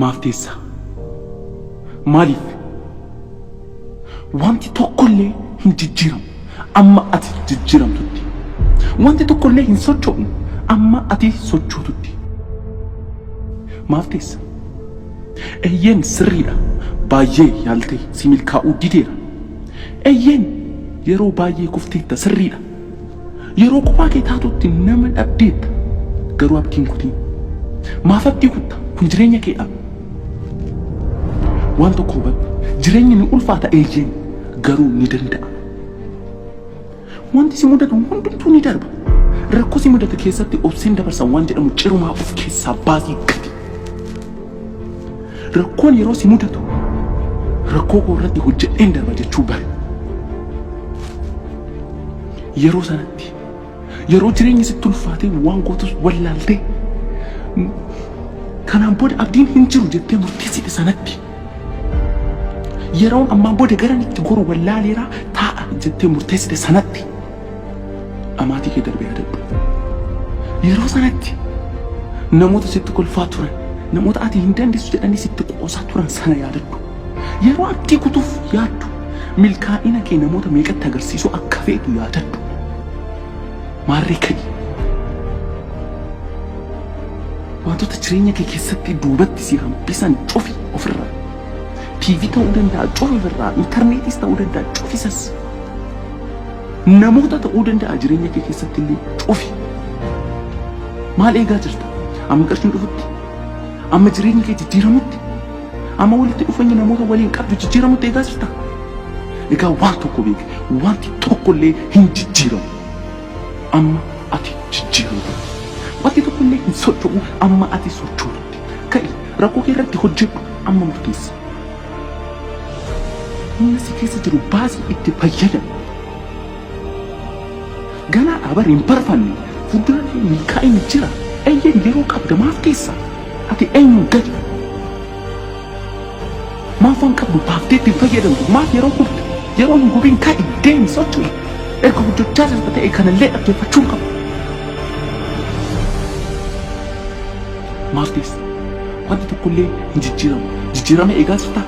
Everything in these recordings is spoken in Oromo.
maaf teessa maaliif wanti tokkollee hin jijjiiramu amma ati jijjiiramtutti wanti tokkollee hin socho'u amma ati sochootutti maaf teessa eeyyeen sirriidha baay'ee yaaltee si milkaa'uu dideera eeyyeen yeroo baay'ee kufteetta sirriidha yeroo kophaa kee taatutti nama dhabdeetta garuu abdiin kutiin maaf abdii kutta kun jireenya kee dhabu waan tokko hubadhu jireenyi ni ulfaata eeyyeen garuu ni danda'a wanti si mudatu hundumtuu ni darba rakkoo si mudate keessatti obseen dabarsan waan jedhamu cirumaa of keessaa baasii gadi rakkoon yeroo si mudatu rakkoo koo irratti hojjedheen darba jechuu bari yeroo sanatti yeroo jireenyi sitti ulfaatee waan gootus wallaaltee kanaan booda abdiin hin jiru jettee murteessite sanatti yeroon ammaan booda garanitti goru wallaaleeraa taa'a jettee murteessite sanatti amaatii kee darbee yaadadhu yeroo sanatti namoota sitti kolfaa turan namoota ati hin dandeessu jedhanii sitti qoosaa turan sana yaadadhu yeroo abdii kutuuf yaaddu milkaa'ina kee namoota meeqatti agarsiisuu akka feetu yaadadhu maarree ka'i wantoota jireenya kee keessatti duubatti si hambisan cufi ofirraa TV ta'uu danda'a cufi ofirraa intarneetis ta'uu danda'a cufisas namoota ta'uu danda'a jireenya kee keessatti illee cufi maal eegaa jirta amma qarshiin dhufutti amma jireenya kee jijjiiramutti amma walitti dhufeenya namoota waliin qabdu jijjiiramutti eegaa jirta egaa waan tokko beeki wanti tokkollee hin jijjiiramu amma ati jijjiiramu wanti tokkollee hin socho'u amma ati socho'utti ka'i rakkoo kee irratti hojjedhu amma murteessi humna si keessa jiru baasii itti fayyadamu ganaa abar hin barfanne fuuldura kee milkaa'inni jira eeyyeen yeroo qabda maaf teessa ati eenyuun gadi maaf waan qabdu baaftee ittiin fayyadamtu maaf yeroo hubde yeroo hin gubiin ka'i deemi socho'i erga hojjechaa jirta ta'e kanallee dhaggeeffachuun qabu maaf teessa wanti tokkollee hin jijjiiramu jijjiirama eegaa jirta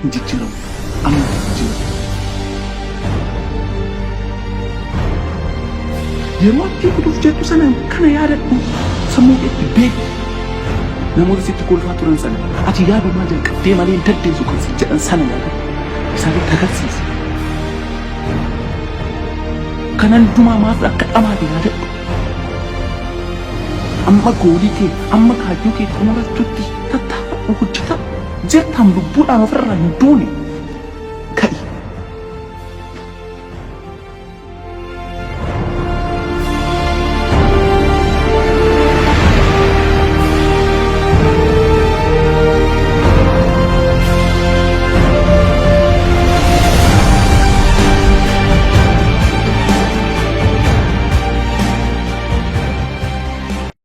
hin jijjiiramu amma jijjiiramu yeroo abdii kutuuf jettu sana kana yaadadhu sammuu itti beeku namoota sitti kolfaa turan sana ati yaadumaa jalqabdee malee hin dandeessu kan si jedhan sana yaadadhu isaanitti agarsiisi kanan dumaa maaf akka dhamaate yaadadhu amma goolii kee amma kaayyoo kee xumurachuutti tattaafadhu hojjeta jirtaan lubbuudhaan ofirraa hin duune